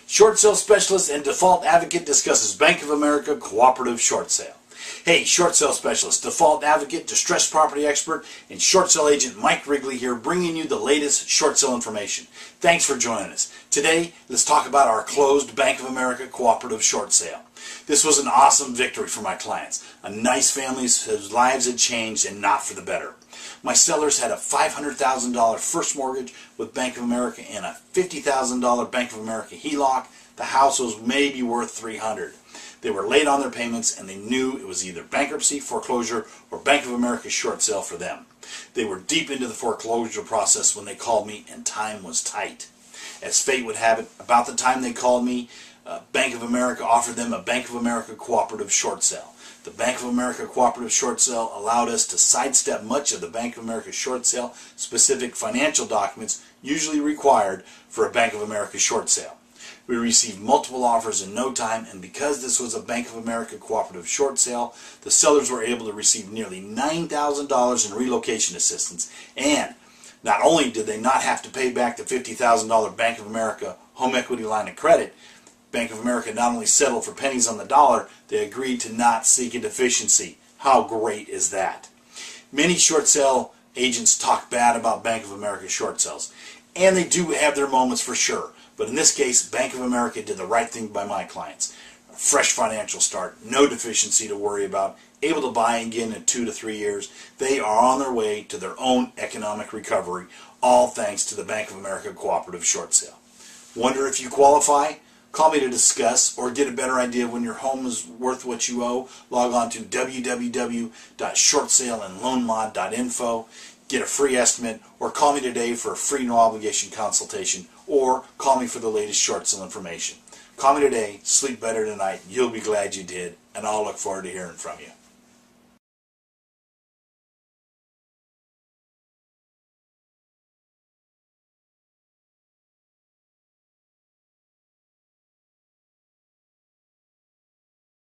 Short sale specialist and default advocate discusses Bank of America cooperative short sale. Hey, short sale specialist, default advocate, distressed property expert, and short sale agent Mike Wrigley here, bringing you the latest short sale information. Thanks for joining us. Today, let's talk about our closed Bank of America cooperative short sale. This was an awesome victory for my clients. A nice family whose lives had changed and not for the better. My sellers had a $500,000 first mortgage with Bank of America and a $50,000 Bank of America HELOC. The house was maybe worth $300,000. They were late on their payments and they knew it was either bankruptcy, foreclosure, or Bank of America short sale for them. They were deep into the foreclosure process when they called me, and time was tight. As fate would have it, about the time they called me, Bank of America offered them a Bank of America cooperative short sale. The Bank of America cooperative short sale allowed us to sidestep much of the Bank of America short sale specific financial documents usually required for a Bank of America short sale. We received multiple offers in no time, and because this was a Bank of America cooperative short sale, the sellers were able to receive nearly $9,000 in relocation assistance, and not only did they not have to pay back the $50,000 Bank of America home equity line of credit, Bank of America not only settled for pennies on the dollar, they agreed to not seek a deficiency. How great is that? Many short sale agents talk bad about Bank of America short sales, and they do have their moments for sure. But in this case, Bank of America did the right thing by my clients. A fresh financial start, no deficiency to worry about, able to buy again in 2 to 3 years. They are on their way to their own economic recovery, all thanks to the Bank of America cooperative short sale. Wonder if you qualify? Call me to discuss or get a better idea of when your home is worth what you owe. Log on to www.shortsaleandloanmod.info. Get a free estimate, or call me today for a free no obligation consultation, or call me for the latest short sale information. Call me today, sleep better tonight, you'll be glad you did, and I'll look forward to hearing from you.